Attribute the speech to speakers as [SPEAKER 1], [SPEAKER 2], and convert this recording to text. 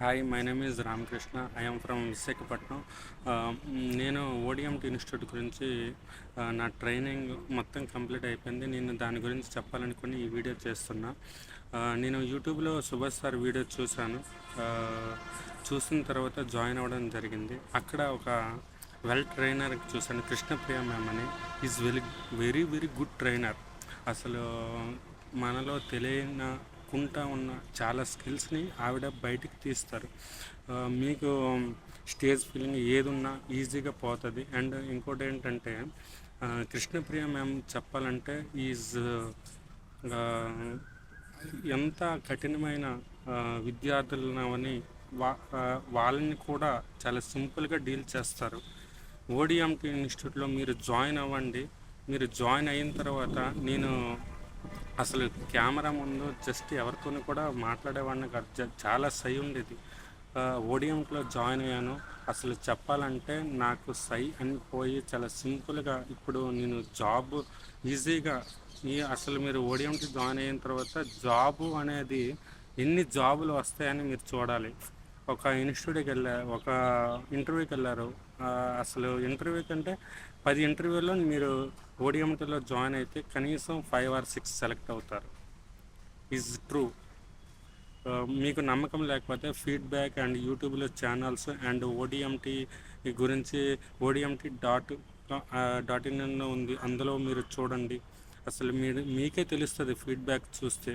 [SPEAKER 1] Hi, my name is Ramakrishna. I am from Visakhapatnam. నేను ODMT institute గురించి నా ట్రైనింగ్ మొత్తం కంప్లీట్ అయిపోయింది. నేను దాని గురించి చెప్పాలనుకుని ఈ వీడియో చేస్తున్నా. నేను యూట్యూబ్లో సుభాష్ సార్ వీడియో చూశాను. చూసిన తర్వాత జాయిన్ అవ్వడం జరిగింది. అక్కడ ఒక వెల్ ట్రైనర్ చూశాను, కృష్ణప్రియ మ్యామ్ అని. Is very very good trainer. అసలు మనలో తెలియకుండా ఉన్న చాలా స్కిల్స్ని ఆవిడ బయటికి తీస్తారు. మీకు స్టేజ్ ఫీలింగ్ ఏది ఉన్నా ఈజీగా పోతుంది. అండ్ ఇంకోటి ఏంటంటే కృష్ణప్రియ మ్యామ్ చెప్పాలంటే ఈజ్ ఎంత కఠినమైన విద్యార్థులని వాళ్ళని కూడా చాలా సింపుల్గా డీల్ చేస్తారు. ఓడిఎంటి ఇన్స్టిట్యూట్లో మీరు జాయిన్ అవ్వండి. మీరు జాయిన్ అయిన తర్వాత నేను అసలు కెమెరా ముందు జస్ట్ ఎవరితోని కూడా మాట్లాడేవాడిని కాదు. చాలా సై ఉండేది. ఓడిఎంలో జాయిన్ అయ్యాను. అసలు చెప్పాలంటే నాకు సై అని పోయి చాలా సింపుల్గా ఇప్పుడు నేను జాబ్ ఈజీగా అసలు మీరు ఓడిఎంకి జాయిన్ అయిన తర్వాత జాబు అనేది ఎన్ని జాబులు వస్తాయని మీరు చూడాలి. ఒక ఒక ఇంటర్వ్యూకి వెళ్ళారు. అసలు ఇంటర్వ్యూ కంటే 10 ఇంటర్వ్యూలో మీరు ఓడిఎంటీలో జాయిన్ అయితే కనీసం 5 or 6 సెలెక్ట్ అవుతారు. Is true. మీకు నమ్మకం లేకపోతే ఫీడ్బ్యాక్ అండ్ యూట్యూబ్లో ఛానల్స్ అండ్ ఓడిఎంటీ గురించి ODMT.in ఉంది, అందులో మీరు చూడండి. అసలు మీకే తెలుస్తుంది ఫీడ్బ్యాక్ చూస్తే.